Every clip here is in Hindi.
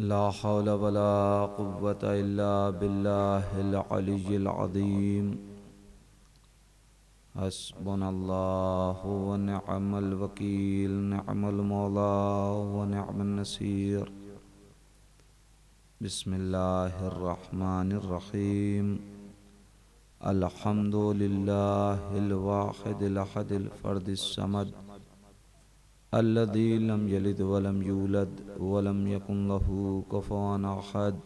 ला हौला वला कुव्वता इल्ला बिल्लाहिल अलिय्यिल अज़ीम। हस्बुनल्लाहु व निअमल वकील, निअमल मौला व निअमन नसीर। बिस्मिल्लाहिर रहमानिर रहीम। अल्हम्दुलिल्लाहिल वाहिदिल अहदिल फर्दिस समद अल्लज़ी लम यलिद वलम यूलद वलम यकुन लहू कुफुवन अहद।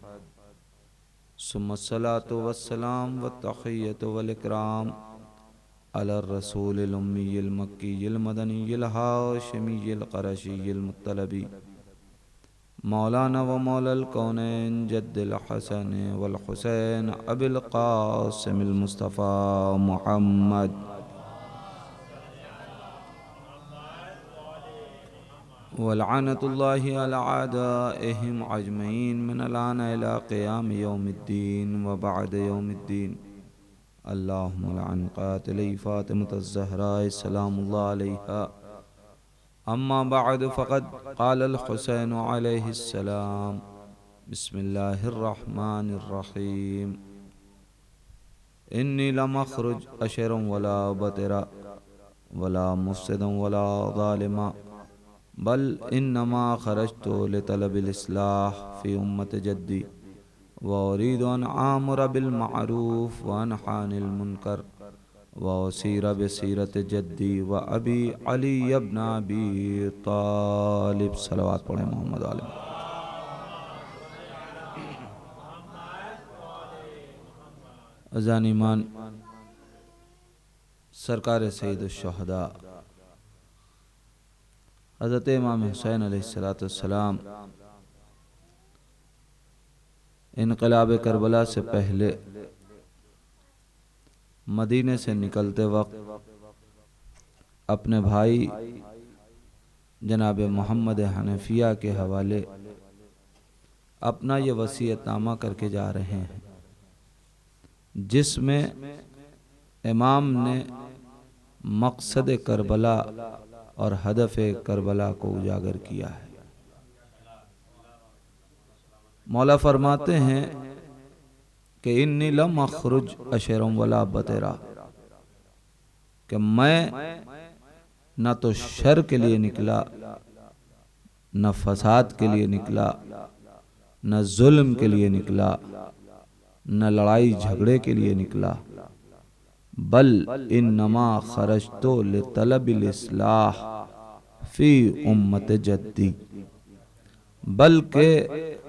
सुम्मस्सलातु वस्सलाम वत्तहिय्यतु वल इकराम अला रसूलिल उम्मीयिल मक्कीयिल मदनीयिल हाशिमीयिल क़ुरैशिय्यिल मुत्तलबी मौलाना व मौलल कौनैन जद्दिल हसन वल हुसैन अबिल क़ासिमिल मुस्तफ़ा मुहम्मद वलअनतुल्लाहि अला आदाइहिम अजमईन मिनल आना इला क़ियाम यौमिद्दीन व बअद यौमिद्दीन। अल्लाहुम्मा लअन क़ातिली फ़ातिमतुज़ ज़हरा सलामुल्लाहि अलैहा। अम्मा बअद फ़क़द क़ालल हुसैन अलैहिस्सलाम। बिस्मिल्लाहिर रहमानिर रहीम। इन्नी लमख़रुज अशरन वला बतरा वला मुफ़सिदन वला ज़ालिमा बल इन्नमा खरजतु लितलबिल इस्लाह फ़ी उम्मति जद्दी व उरीदु अन आमुरा बिल मअरूफ़ व अनहा अनिल मुनकर व उसीरा बिसीरत जद्दी व अबी अली इब्न अबी तालिब। सलवात पढ़े मोहम्मद वाले। अज़ान ईमान सरकार सैयदुश शुहदा हज़रत इमाम हुसैन अलैहिस्सलाम इनक़लाब करबला से पहले मदीने से निकलते वक्त अपने भाई जनाब मोहम्मद हनफिया के हवाले अपना ये वसीयतनामा करके जा रहे हैं, जिसमें इमाम ने मकसद करबला और हदफ करबला को उजागर किया है। मौला फरमाते हैं कि इन्नी लमख़रुज अशरन वला बतरा, कि मैं न तो शर के लिए निकला, न फसाद के लिए निकला, न जुल्म के लिए निकला, न लड़ाई झगड़े के लिए निकला, बल इन्नमा खरजतु लितलबिल इस्लाह फ़ी उम्मत जद्दी, बल्कि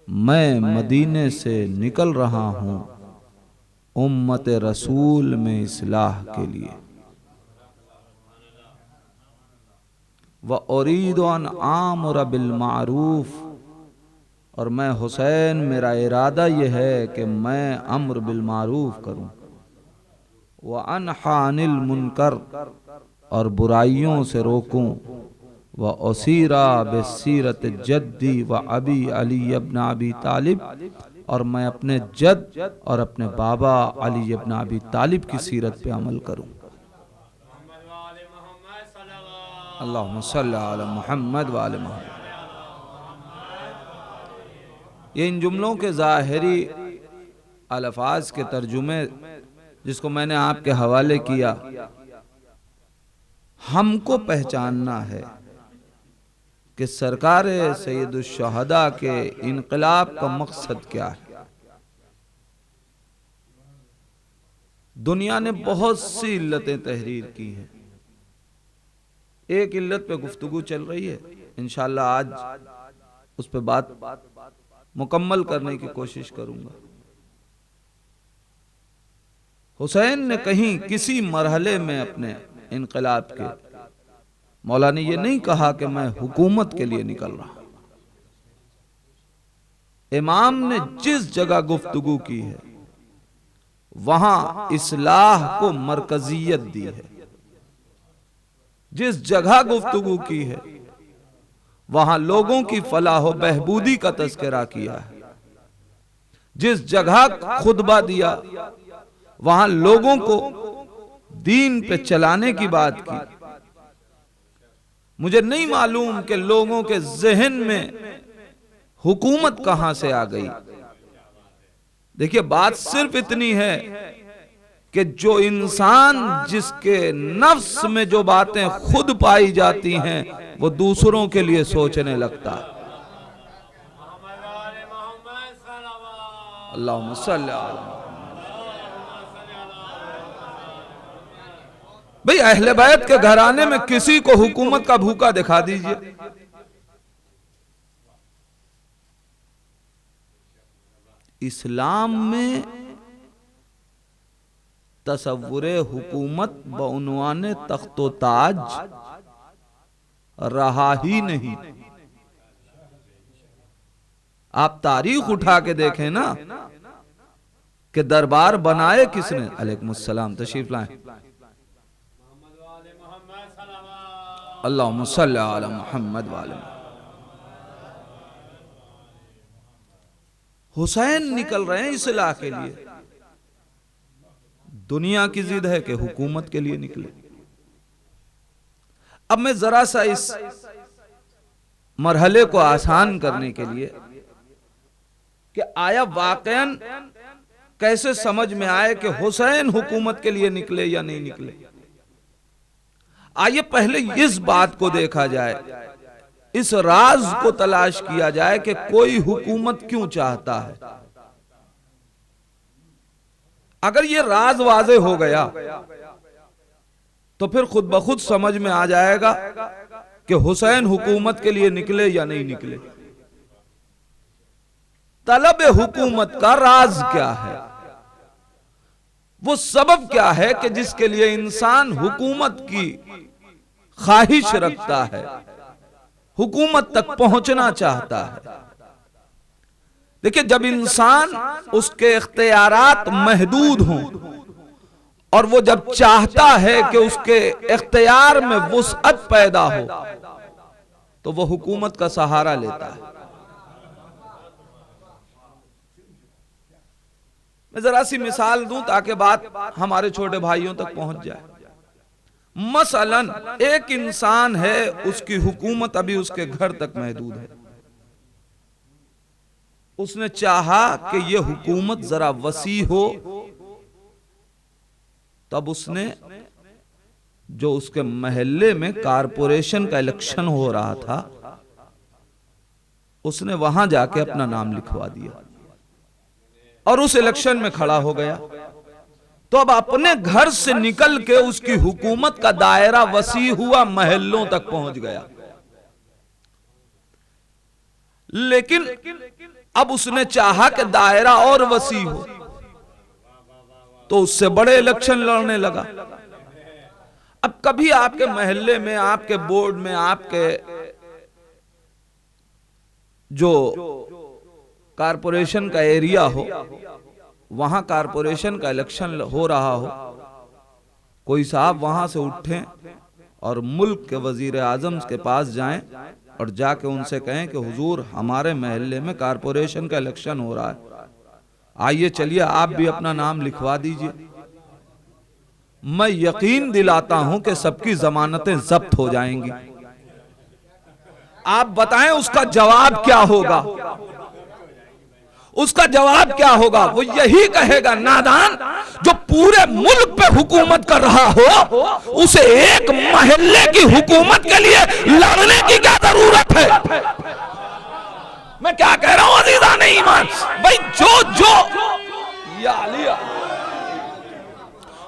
मैं मदीने से निकल रहा हूँ उम्मत रसूल में इस्लाह के लिए। व उरीदु अन आमुरा बिल मारूफ, और मैं हुसैन मेरा इरादा यह है कि मैं अम्र बिल मारूफ करूँ, व अनहा अनिल मुनकर, और बुराइयों से रोकूं, व उसीरा बिसीरत जद्दी व अबी अली इब्न अबी तालिब, और मैं अपने जद और अपने बाबा अली इब्न अबी तालिब की सीरत पे अमल करूं। अल्लाहुम्मा सल्ली अला मुहम्मद व आले मुहम्मद। ये इन जुमलों के ज़ाहिरी अल्फाज के तर्जुमे जिसको मैंने आपके हवाले किया, हमको पहचानना है कि सरकार सैयदुश शुहदा के इनकलाब का मकसद क्या है। दुनिया ने बहुत सी इल्लतें तहरीर की हैं, एक इल्लत पे गुफ्तगू चल रही है, इंशाअल्लाह आज उस पे बात मुकम्मल करने की कोशिश करूंगा। हुसैन ने कहीं किसी मरहले में अपने इनकलाब के, मौला ने ये नहीं कहा कि मैं हुकूमत के लिए निकल रहा। इमाम ने जिस जगह गुफ्तगू की है वहां इस्लाह को मरकजियत दी है। जिस जगह गुफ्तगू की है वहां लोगों की फलाह व बहबूदी का तज़किरा किया है। जिस जगह खुतबा दिया वहां लोगों को दीन पे चलाने की बात की। मुझे नहीं मालूम कि लोगों के ज़हन में हुकूमत कहां से आ गई? देखिए, बात सिर्फ इतनी है कि जो इंसान जिसके नफ्स में जो बातें खुद पाई जाती हैं वो दूसरों के लिए सोचने लगता है। अल्लाहुम्मा सल्ली अला भाई, अहले बैत के घराने में किसी को हुकूमत का भूखा दिखा दीजिए, इस्लाम में तसव्वुरे हुकूमत बउनवाने तख्तो ताज रहा ही नहीं। आप तारीख उठा के देखें ना कि दरबार बनाए किसने? अलैकुमुस्सलाम, तशरीफ लाएं। अल्लाहुम्मा सल्ली अला मुहम्मद व अला हुसैन निकल रहे हैं इस्लाह के लिए। दुनिया की जिद है कि हुकूमत के लिए निकले। अब मैं जरा सा इस मरहले को आसान करने के लिए कि आया वाकईन कैसे समझ में आए कि हुसैन हुकूमत के लिए निकले या नहीं निकले, आइए पहले इस बात को देखा जाए, इस राज को तलाश किया जाए कि कोई हुकूमत क्यों चाहता है। अगर ये राज वाज़े हो गया तो फिर खुद ब खुद समझ में आ जाएगा कि हुसैन हुकूमत के लिए निकले या नहीं निकले। तलब हुकूमत का राज क्या है, वो सबब क्या है कि जिसके लिए इंसान हुकूमत की ख्वाहिश रखता है, हुकूमत तक पहुंचना चाहता है। देखिए, जब इंसान उसके इख्तियारात महदूद हों और वो जब चाहता है कि उसके इख्तियार में वुसअत पैदा हो तो वो हुकूमत का सहारा लेता है। मैं जरा सी मिसाल दूं ताकि बात हमारे छोटे भाइयों तक पहुंच जाए। मसलन एक इंसान है, उसकी हुकूमत अभी उसके घर तक महदूद है। उसने चाहा कि यह हुकूमत जरा वसी हो, तब उसने जो उसके महल्ले में कारपोरेशन का इलेक्शन हो रहा था, उसने वहां जाके अपना नाम लिखवा दिया और उस इलेक्शन में खड़ा हो गया। तो अब अपने घर से निकल के उसकी हुकूमत का दायरा वसी हुआ, महल्लों तक पहुंच गया। लेकिन अब उसने चाहा कि दायरा और वसी हो, तो उससे बड़े इलेक्शन लड़ने लगा। अब कभी आपके महल्ले में, आपके बोर्ड में, आपके जो कारपोरेशन का एरिया हो, वहां कारपोरेशन का इलेक्शन हो रहा हो, कोई साहब वहां से उठें और मुल्क के वजीर आजम के पास जाएं और जाके उनसे कहें कि हुजूर, हमारे महल्ले में कारपोरेशन का इलेक्शन हो रहा है, आइए चलिए आप भी अपना नाम लिखवा दीजिए। मैं यकीन दिलाता हूं कि सबकी जमानतें जब्त हो जाएंगी। आप बताएं उसका जवाब क्या होगा? उसका जवाब क्या होगा? वो यही कहेगा, नादान, जो पूरे मुल्क पे हुकूमत कर रहा हो उसे एक महल्ले की हुकूमत के लिए लड़ने की क्या जरूरत है? मैं क्या कह रहा हूं अजीज़ान ईमान भाई,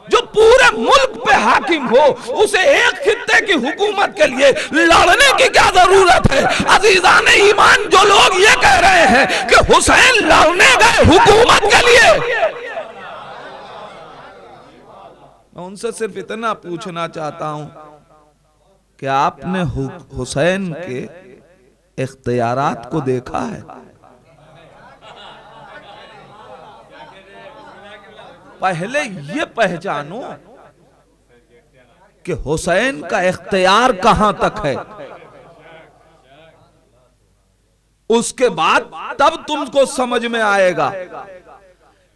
जो पूरे मुल्क पे हाकिम हो उसे एक खित्ते की हुकूमत के लिए लड़ने की क्या जरूरत है? अजीज़ान ईमान, जो लोग ये कह रहे हैं कि हुसैन लड़ने गए हुकूमत के लिए, मैं उनसे सिर्फ इतना पूछना चाहता हूं कि आपने हुसैन के इख्तियारात को देखा है? पहले ये पहचानो कि हुसैन का इख्तियार कहां तक है, उसके बाद तब तुमको समझ में आएगा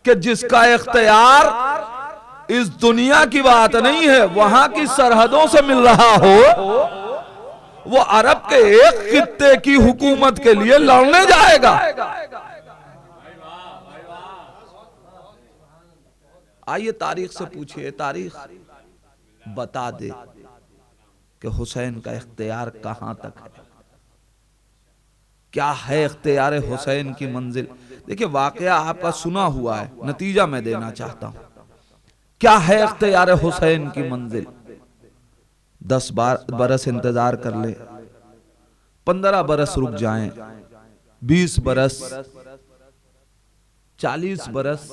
कि जिसका इख्तियार इस दुनिया की बात नहीं है, वहां की सरहदों से मिल रहा हो, वो अरब के एक खित्ते की हुकूमत के लिए लड़ने जाएगा। आइए तारीख से पूछिए, तारीख बता दे कि हुसैन का इख्तियार कहां तक है, क्या है इख्तियार हुसैन की मंजिल। देखिए वाकया आपका सुना हुआ है, नतीजा मैं देना चाहता हूं। क्या है इख्तियार हुसैन की मंजिल। 10 बरस इंतजार कर ले, 15 बरस रुक जाएं, 20 बरस, 40 बरस,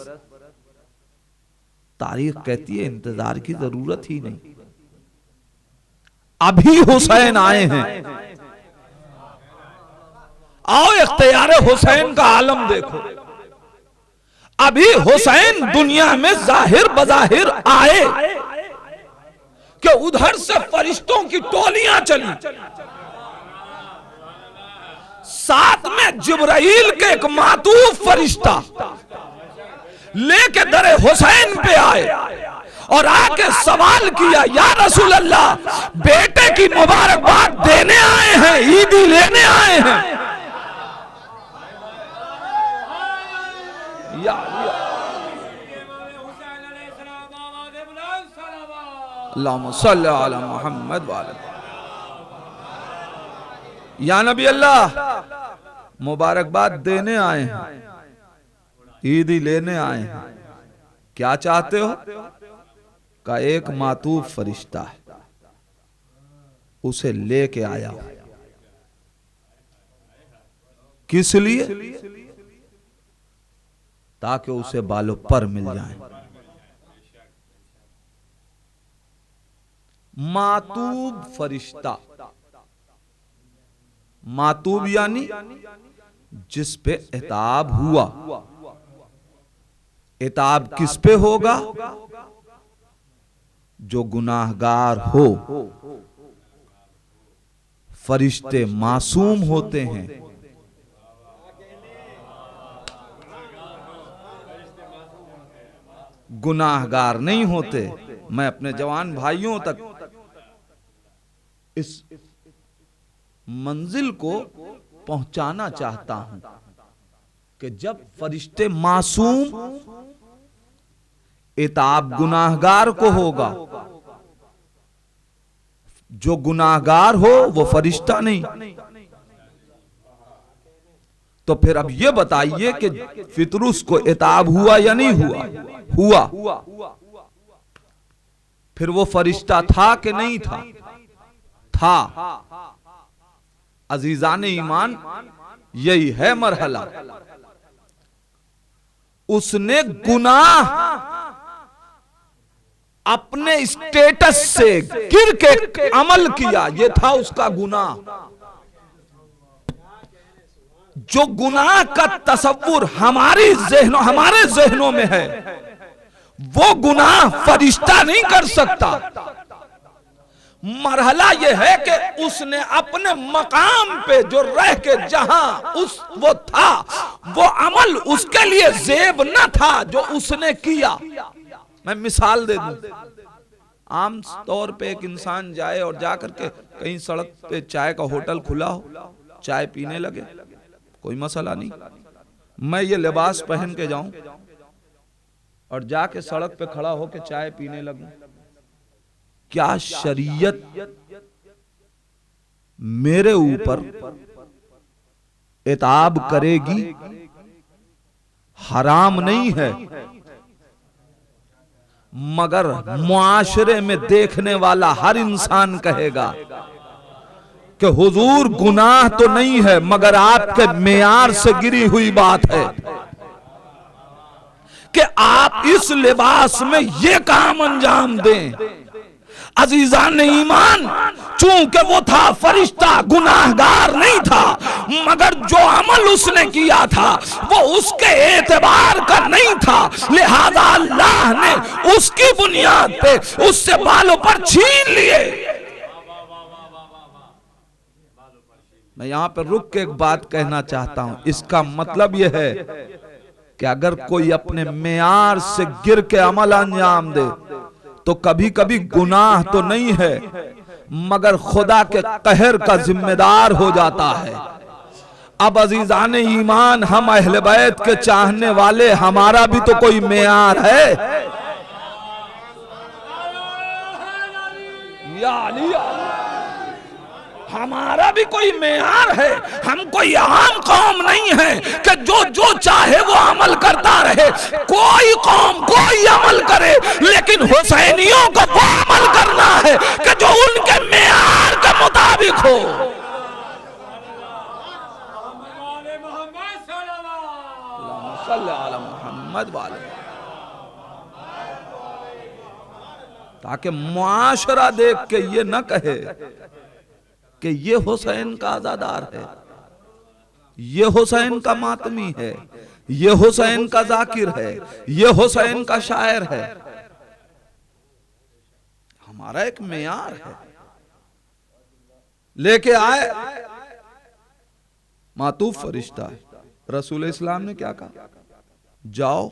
तारीख कहती है इंतजार की जरूरत ही नहीं। अभी हुसैन आए हैं, आओ इख्तियार हुसैन का आलम देखो। अभी हुसैन दुनिया में जाहिर बजाहिर आए कि उधर से फरिश्तों की टोलियां चली, साथ में जिब्राइल के एक मातूफ फरिश्ता लेके दरे हुसैन पे आए और आके सवाल किया, या रसूल अल्लाह, बेटे की मुबारकबाद देने आए हैं, ईदी लेने आए हैं। अल्लाहुम्मा सल्ली अला मुहम्मद व अला। या नबी अल्लाह, मुबारकबाद देने आए हैं, ईदी लेने आए हैं, क्या चाहते हो। का एक मातूफ फरिश्ता है, उसे लेके आया। किस लिए, ताकि उसे बालों पर मिल जाए। मातूब फरिश्ता, मातूब यानी जिस पे इताब हुआ। इताब किस पे होगा, जो गुनाहगार हो। फरिश्ते मासूम होते हैं, गुनाहगार नहीं होते। मैं अपने जवान भाइयों तक इस मंजिल को पहुंचाना चाहता हूं कि जब फरिश्ते मासूम, इताब गुनाहगार को होगा। जो गुनाहगार हो वो फरिश्ता नहीं। तो फिर अब ये बताइए कि फितरुस को इताब हुआ या नहीं हुआ। हुआ। फिर वो फरिश्ता था कि नहीं था। था। अजीजान ईमान, यही है मरहला। उसने गुनाह अपने स्टेटस से गिर के अमल किया, यह था उसका गुनाह। जो गुनाह का तसव्वुर हमारे जहनों में है, वो गुनाह फरिश्ता नहीं कर सकता। मरहला यह है कि उसने अपने मकाम पे जो रह के जहां वो था, वो अमल उसके लिए जेब न था जो उसने किया। मैं मिसाल दे दूं, आम तौर पे एक इंसान जाए और जाकर के कहीं सड़क पे चाय का होटल खुला हो, चाय पीने लगे, कोई मसला नहीं। मैं ये लिबास पहन के जाऊं और जाके सड़क पे खड़ा होके चाय पीने लगूं, क्या शरीयत मेरे ऊपर इताब करेगी? हराम नहीं है, मगर मुआशरे में देखने वाला हर इंसान कहेगा कि हुजूर गुनाह तो नहीं है, मगर आपके मेयार से गिरी हुई बात है कि आप इस लिबास में ये काम अंजाम दें। अजीजान ईमान, चूंकि वो था फरिश्ता, गुनाहगार नहीं था, मगर जो अमल उसने किया था वो उसके एतबार का नहीं था, लिहाजा अल्लाह ने उसकी बुनियाद पे उससे बालों पर छीन लिए। मैं यहां पर रुक के एक बात कहना चाहता हूं। इसका मतलब यह है कि अगर कोई अपने मेयार से गिर के अमल अंजाम दे तो कभी कभी गुनाह तो नहीं है, मगर खुदा के कहर का जिम्मेदार हो जाता है। अब अजीजान ईमान, हम अहले बैत के चाहने वाले, हमारा भी तो कोई मेयार है। या अली, हमारा भी कोई मेयार है। हम कोई आम कौम नहीं है कि जो जो चाहे वो अमल करता रहे। कोई कौम कोई अमल करे, लेकिन हुसैनियों को वो अमल करना है कि जो उनके मेयार के मुताबिक हो। ताकि मुआशरा देख के ये न कहे कि ये हुसैन का आजादार है, ये हुसैन का मातमी है, ये हुसैन का जाकिर है, ये हुसैन का शायर है। हमारा एक मेयार है। लेके आए मातूफ फरिश्ता है। रसूल इस्लाम ने क्या कहा? जाओ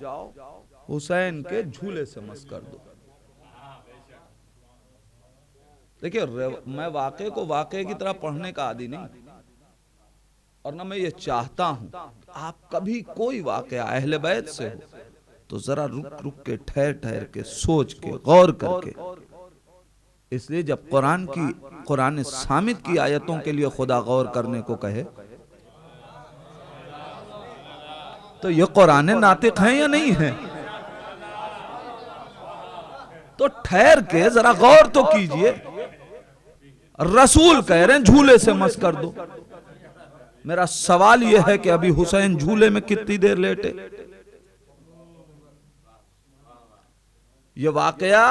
हुसैन के झूले से मस कर दो। देखिए, मैं वाक़े को वाक़े की तरह पढ़ने का आदी नहीं, और ना मैं ये चाहता हूं। आप कभी कोई वाक़या अहले बैत से हो तो जरा रुक रुक के, ठहर ठहर के, सोच के, गौर करके। इसलिए जब कुरान सामित की आयतों के लिए खुदा गौर करने को कहे तो ये कुरान नातिक हैं या नहीं है? तो ठहर के जरा गौर तो कीजिए। रसूल कह रहे हैं झूले से मस कर दो। मेरा सवाल यह है कि अभी हुसैन झूले में कितनी देर लेटे? यह वाकया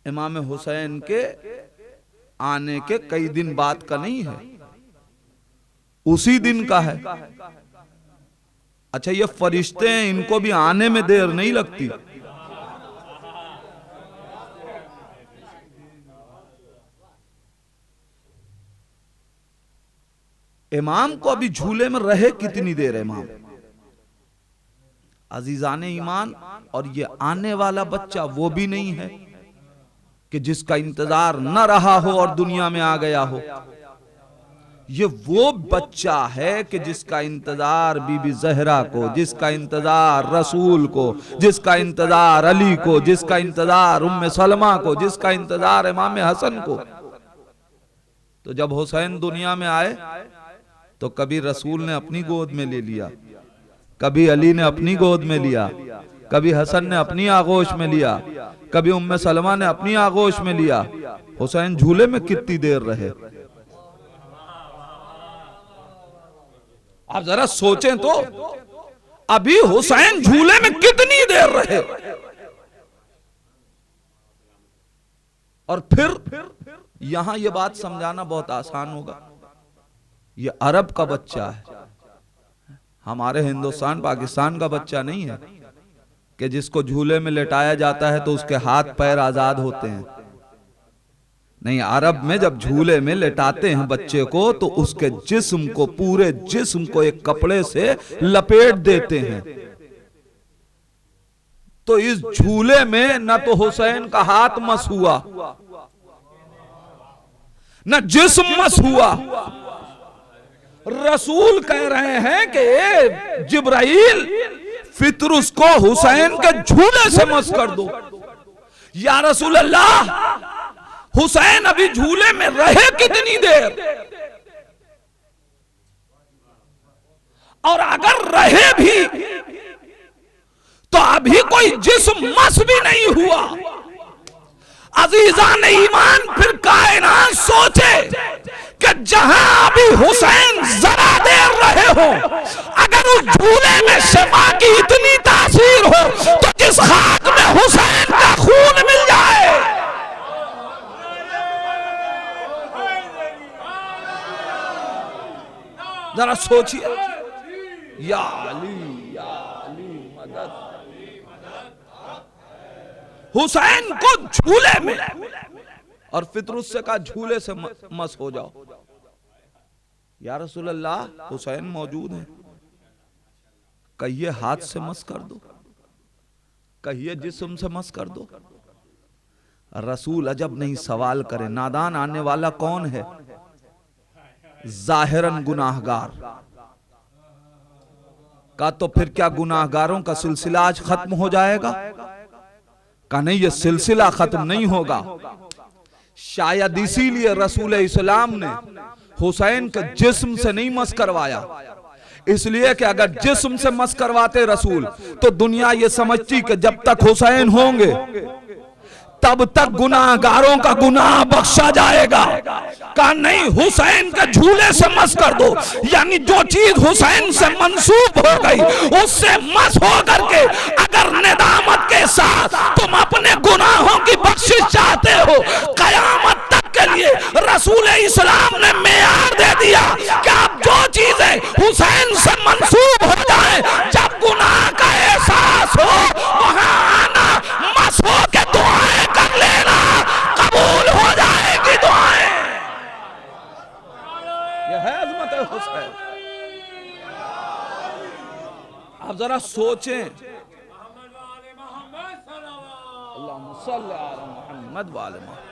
इमाम हुसैन के आने के कई दिन बाद का नहीं है, उसी दिन का है। अच्छा, ये फरिश्ते हैं, इनको भी आने में देर नहीं लगती। इमाम को अभी झूले में रहे कितनी देर इमाम? अजीजान ईमान, और ये आने वाला बच्चा वो भी नहीं है कि जिसका इंतजार न रहा हो और दुनिया में आ गया हो। ये वो बच्चा है कि जिसका इंतजार बीबी जहरा को, जिसका इंतजार रसूल को, जिसका इंतजार अली को, जिसका इंतजार उम्मे सलमा को, जिसका इंतजार इमाम हसन को। तो जब हुसैन दुनिया में आए तो कभी रसूल ने अपनी गोद में ले लिया, कभी अली ने अपनी गोद में लिया, कभी हसन ने अपनी आगोश में लिया, कभी उम्मे सलमा ने अपनी आगोश में लिया। हुसैन झूले में कितनी देर रहे? आप जरा सोचें तो, अभी हुसैन झूले में कितनी देर रहे? और फिर यहां यह बात समझाना बहुत आसान होगा। ये अरब का बच्चा है, हमारे हिंदुस्तान पाकिस्तान का बच्चा नहीं है कि जिसको झूले में लेटाया जाता है तो उसके हाथ पैर आजाद होते हैं। नहीं, अरब में जब झूले में लेटाते हैं बच्चे को तो उसके जिस्म को, पूरे जिस्म को एक कपड़े से लपेट देते हैं। तो इस झूले में न तो हुसैन का हाथ मस हुआ, न जिस्म मस हुआ। रसूल कह रहे हैं कि जिब्राइल, फितरुस को हुसैन के झूले से मस कर दो। या रसूल अल्लाह, हुसैन अभी झूले में रहे कितनी देर? और अगर रहे भी तो अभी कोई जिस्म मस भी नहीं हुआ। अजीजान ईमान, फिर कायनात सोचे कि जहां अभी हुसैन जरा देर रहे हो, अगर उस झूले में शफा की इतनी तासीर हो तो जिस खाक में हुसैन का खून मिल जाए। जरा सोचिए। या अली, या अली मदद। हुसैन को झूले में, और फितरुस से कहा झूले से मस हो जाओ। या रसूल अल्लाह, हुसैन मौजूद है, कहिए हाथ से मस कर दो, कहिए जिस्म से मस कर दो। रसूल अजब नहीं सवाल करे, नादान आने वाला कौन है? जाहिरन गुनाहगार का। तो फिर क्या गुनाहगारों का सिलसिला आज खत्म हो जाएगा? का नहीं, ये सिलसिला खत्म नहीं होगा। शायद इसीलिए रसूल इस्लाम ने हुसैन के जिस्म से नहीं मस करवाया, इसलिए कि अगर जिस्म से मस करवाते रसूल तो दुनिया ये समझती कि जब तक हुसैन होंगे तब तक गुनाहगारों का गुनाह बख्शा जाएगा। का नहीं, हुसैन के झूले से मस कर दो, यानी जो चीज हुसैन से मंसूब हो गई उससे मस हो करके अगर नेदामत के साथ तुम अपने गुनाहों की बख्शिश चाहते हो, कयामत तक के लिए रसूल इस्लाम ने मेयार दे दिया कि आप जो चीजें हुसैन से मंसूब हो जाए, जब गुनाह का एहसास हो वहां आना, मस हो के दुआएं कर लेना, कबूल हो जाएगी दुआएं। यह है अज़मत हुसैन। आप जरा सोचें, अल्लाहुम्मा सल्ली अला मुहम्मद व आले मुहम्मद।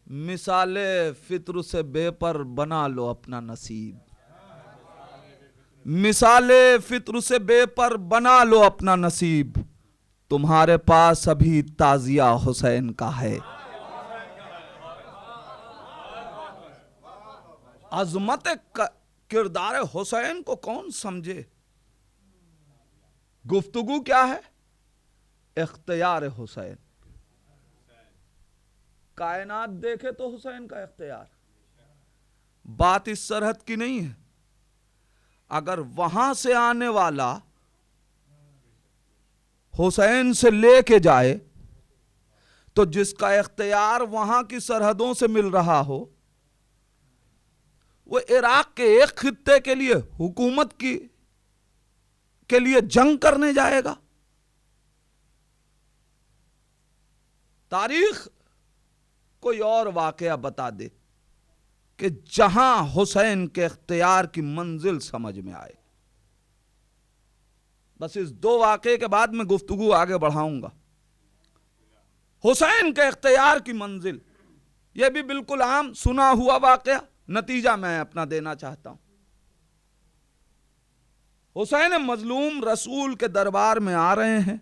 मिसाले फित्र से बेपर बना लो अपना नसीब। मिसाले फित्र से बेपर बना लो अपना नसीब, तुम्हारे पास अभी ताजिया हुसैन का है। अजमत किरदार हुसैन को कौन समझे? गुफ्तगू क्या है? इख्तियार हुसैन। कायनात देखे तो हुसैन का इख्तियार। बात इस सरहद की नहीं है। अगर वहां से आने वाला हुसैन से लेके जाए तो जिसका इख्तियार वहां की सरहदों से मिल रहा हो, वो इराक के एक खित्ते के लिए हुकूमत के लिए जंग करने जाएगा। तारीख कोई और वाकया बता दे कि जहां हुसैन के इख्तियार की मंजिल समझ में आए। बस इस दो वाकये के बाद मैं गुफ्तगू आगे बढ़ाऊंगा। हुसैन के इख्तियार की मंजिल, यह भी बिल्कुल आम सुना हुआ वाकया, नतीजा मैं अपना देना चाहता हूं। हुसैन मजलूम रसूल के दरबार में आ रहे हैं।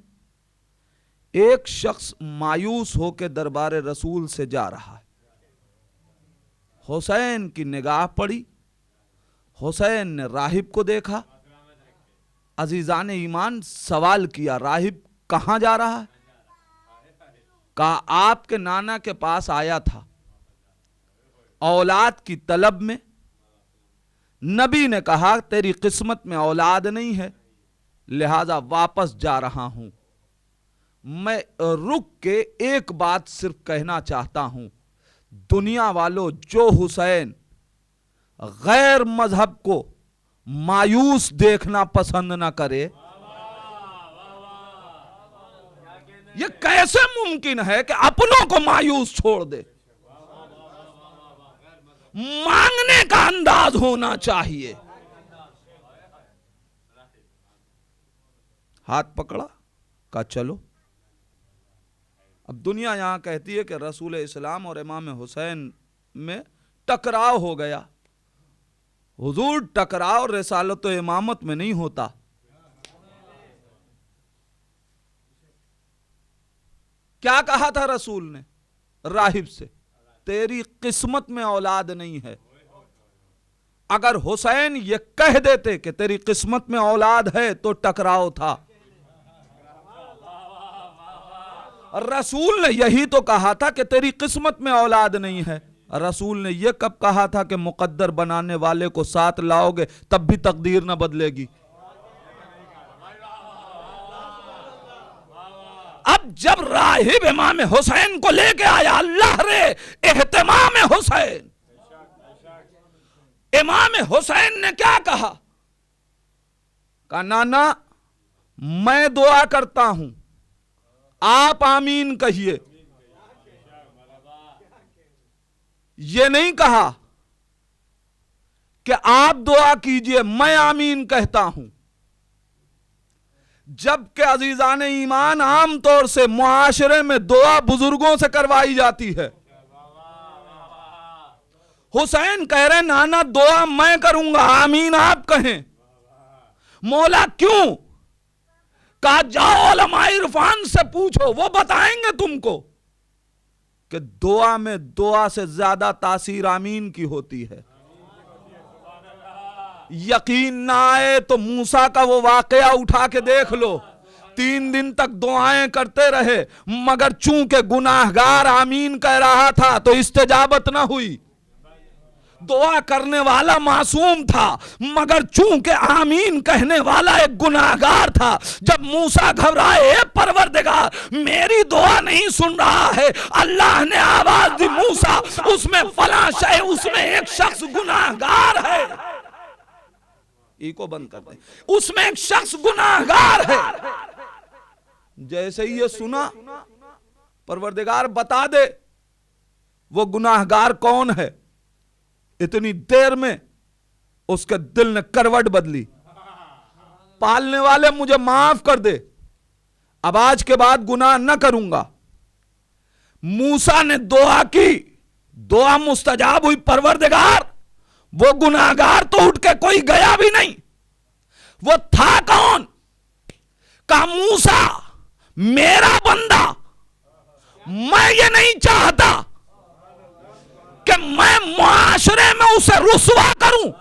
एक शख्स मायूस होकर दरबार रसूल से जा रहा है। हुसैन की निगाह पड़ी, हुसैन ने राहिब को देखा। अजीजान ईमान सवाल किया, राहिब कहां जा रहा है? कहा आपके नाना के पास आया था औलाद की तलब में। नबी ने कहा तेरी किस्मत में औलाद नहीं है, लिहाजा वापस जा रहा हूं। मैं रुक के एक बात सिर्फ कहना चाहता हूं, दुनिया वालों, जो हुसैन गैर मजहब को मायूस देखना पसंद ना करे, यह कैसे मुमकिन है कि अपनों को मायूस छोड़ दे? मांगने का अंदाज होना चाहिए। हाथ पकड़ा, कहा चलो। अब दुनिया यहां कहती है कि रसूल इस्लाम और इमाम हुसैन में टकराव हो गया। हुजूर, टकराव रिसालत और इमामत में नहीं होता। क्या कहा था रसूल ने राहिब से? तेरी किस्मत में औलाद नहीं है। अगर हुसैन ये कह देते कि तेरी किस्मत में औलाद है तो टकराव था। रसूल ने यही तो कहा था कि तेरी किस्मत में औलाद नहीं है। रसूल ने यह कब कहा था कि मुकद्दर बनाने वाले को साथ लाओगे तब भी तकदीर न बदलेगी? अब जब राहिब इमाम हुसैन को लेके आया, अल्लाह रे एहतमाम हुसैन, इमाम हुसैन ने क्या कहा? कहा नाना मैं दुआ करता हूं, आप आमीन कहिए। ये नहीं कहा कि आप दुआ कीजिए मैं आमीन कहता हूं। जबकि अजीजान ईमान आम तौर से मुआशरे में दुआ बुजुर्गों से करवाई जाती है। हुसैन कह रहे नाना दुआ मैं करूंगा, आमीन आप कहें। मौला क्यों? कहा जाओ उलमाए इरफान से पूछो, वो बताएंगे तुमको कि दुआ में दुआ से ज्यादा तासीर आमीन की होती है। यकीन ना आए तो मूसा का वो वाकया उठा के देख लो। 3 दिन तक दुआएं करते रहे, मगर चूंकि गुनाहगार आमीन कह रहा था तो इस्तेजाबत ना हुई। दुआ करने वाला मासूम था, मगर चूंकि आमीन कहने वाला एक गुनाहगार था। जब मूसा घबराए, परवरदिगार मेरी दुआ नहीं सुन रहा है। अल्लाह ने आवाज दी, मूसा उसमें फला शय, उसमें एक शख्स गुनाहगार है। को बंद कर दे, उसमें एक शख्स गुनाहगार है। जैसे ही ये सुना, परवरदिगार बता दे वो गुनाहगार कौन है। इतनी देर में उसके दिल ने करवट बदली। पालने वाले मुझे माफ कर दे, अब आज के बाद गुनाह न करूंगा। मूसा ने दुआ की, दुआ मुस्तजाब हुई। परवरदिगार वो गुनाहगार तो उठ के कोई गया भी नहीं। वो था कौन? कहा मूसा मेरा बंदा, मैं ये नहीं चाहता कि मैं मुआशरे में उसे रुसवा करूं।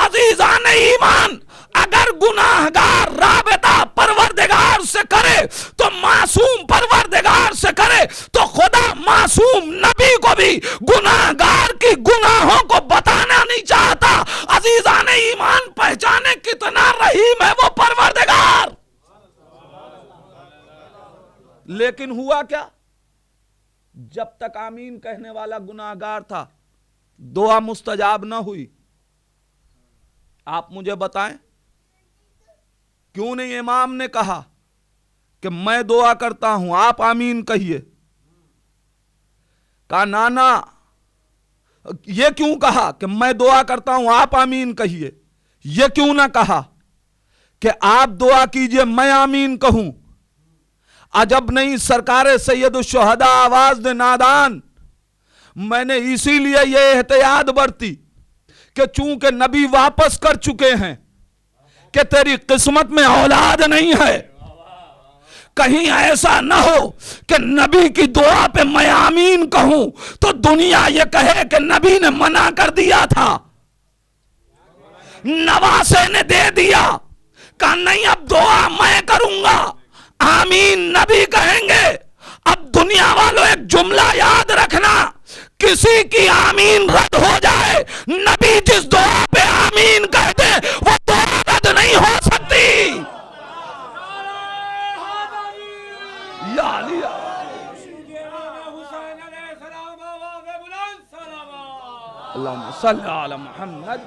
अजीजान ईमान, अगर गुनाहगार राबता परवरदिगार से करे तो मासूम परवरदिगार से करे, तो खुदा मासूम नबी को भी गुनाहगार की गुनाहों को बताना नहीं चाहता। अजीजान ईमान, पहचाने कितना रहीम है वो परवरदिगार। लेकिन हुआ क्या? जब तक आमीन कहने वाला गुनाहगार था, दुआ मुस्तजाब ना हुई। आप मुझे बताएं क्यों नहीं इमाम ने कहा कि मैं दुआ करता हूं, आप आमीन कहिए? कहा नाना, ये क्यों कहा कि मैं दुआ करता हूं आप आमीन कहिए? ये क्यों ना कहा कि आप दुआ कीजिए मैं आमीन कहूं? अजब नहीं, सरकारे सैयद शुहदा आवाज दे नादान। मैंने इसीलिए ये एहतियात बरती कि चूंकि नबी वापस कर चुके हैं कि तेरी किस्मत में औलाद नहीं है, कहीं ऐसा ना हो कि नबी की दुआ पे मैं आमीन कहूं तो दुनिया ये कहे कि नबी ने मना कर दिया था, नवासे ने दे दिया। कहा नहीं, अब दुआ मैं करूंगा, आमीन नबी कहेंगे। अब दुनिया वालों एक जुमला याद रखना, किसी की आमीन रद्द हो जाए, नबी जिस दुआ पे आमीन कहते वो दुआ रद्द नहीं हो सकती। या अल्लाहुम्मा सल्ली अला मुहम्मद।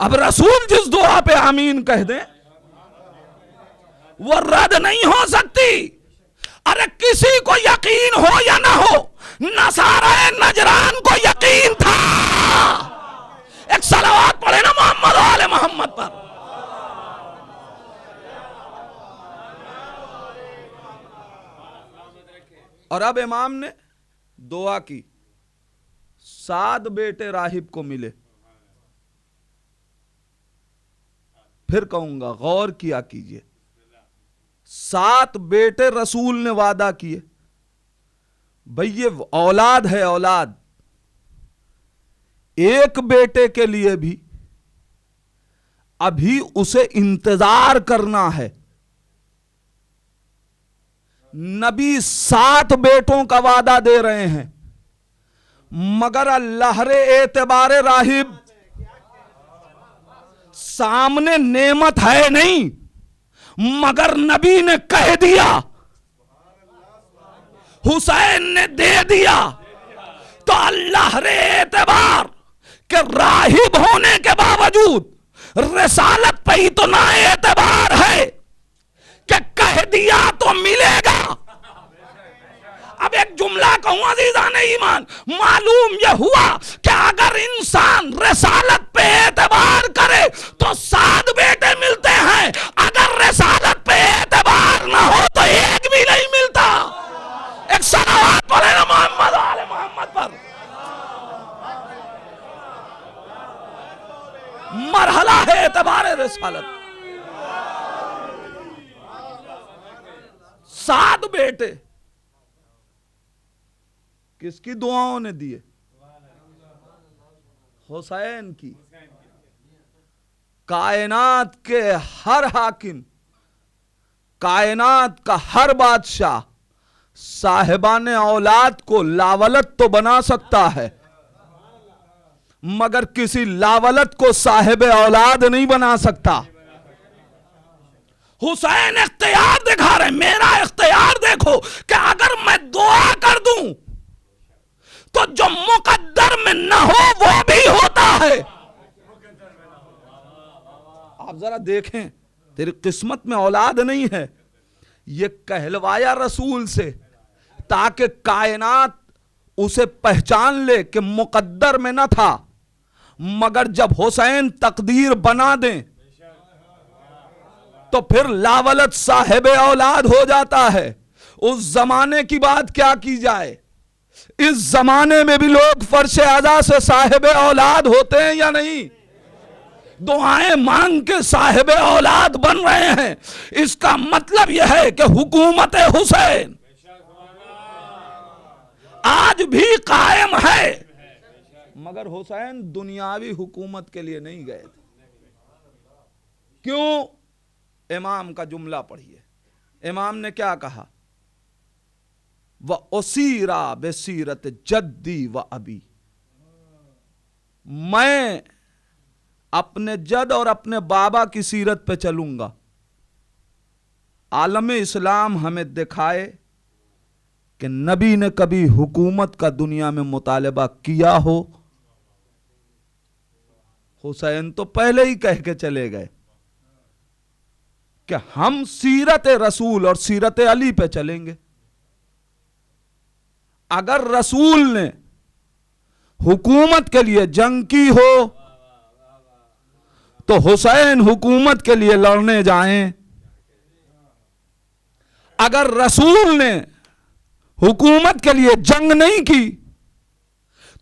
अब रसूल जिस दुआ पे आमीन कह दे वो रद्द नहीं हो सकती। अरे किसी को यकीन हो या ना हो, नसारा नजरान को यकीन था। एक सलावत पढ़े ना मोहम्मद वाले मोहम्मद पर। और अब इमाम ने दुआ की, 7 बेटे राहिब को मिले। फिर कहूंगा गौर किया कीजिए, 7 बेटे रसूल ने वादा किए। भाई ये औलाद है, औलाद। एक बेटे के लिए भी अभी उसे इंतजार करना है। नबी 7 बेटों का वादा दे रहे हैं, मगर अल्लाह रे एतबारे राहिब सामने नेमत है नहीं, मगर नबी ने कह दिया, हुसैन ने दे दिया। तो अल्लाह रे एतबार के राहिब होने के बावजूद रिसालत पे ही तो ना एतबार है कि कह दिया तो मिलेगा। अब एक जुमला कहूं अज़ीज़ान ईमान, मालूम यह हुआ कि अगर इंसान रिसालत पे एतबार करे तो 7 रिसालत। 7 बेटे किसकी दुआओं ने दिए? हुसैन की। कायनात के हर हाकिम, कायनात का हर बादशाह साहिबाने औलाद को लावलत तो बना सकता है, मगर किसी लावलत को साहिब औलाद नहीं बना सकता। हुसैन इख्तियार दिखा रहे, मेरा इख्तियार देखो कि अगर मैं दुआ कर दूं तो जो मुकद्दर में न हो वो भी होता है। आप जरा देखें, तेरी किस्मत में औलाद नहीं है, ये कहलवाया रसूल से ताकि कायनात उसे पहचान ले कि मुकद्दर में न था, मगर जब हुसैन तकदीर बना दें तो फिर लावलत साहिब औलाद हो जाता है। उस जमाने की बात क्या की जाए, इस जमाने में भी लोग फर्श आज़ा से साहिब औलाद होते हैं या नहीं? दुआएं मांग के साहिब औलाद बन रहे हैं। इसका मतलब यह है कि हुकूमत हुसैन आज भी कायम है, मगर हुसैन दुनियावी हुकूमत के लिए नहीं गए थे। क्यों? इमाम का जुमला पढ़िए, इमाम ने क्या कहा? व उसीरा बेसीरत जद्दी व अबी, मैं अपने जद और अपने बाबा की सीरत पे चलूंगा। आलम इस्लाम हमें दिखाए कि नबी ने कभी हुकूमत का दुनिया में मुतालबा किया हो। हुसैन तो पहले ही कह के चले गए कि हम सीरत रसूल और सीरत अली पे चलेंगे। अगर रसूल ने हुकूमत के लिए जंग की हो तो हुसैन हुकूमत के लिए लड़ने जाएं। अगर रसूल ने हुकूमत के लिए जंग नहीं की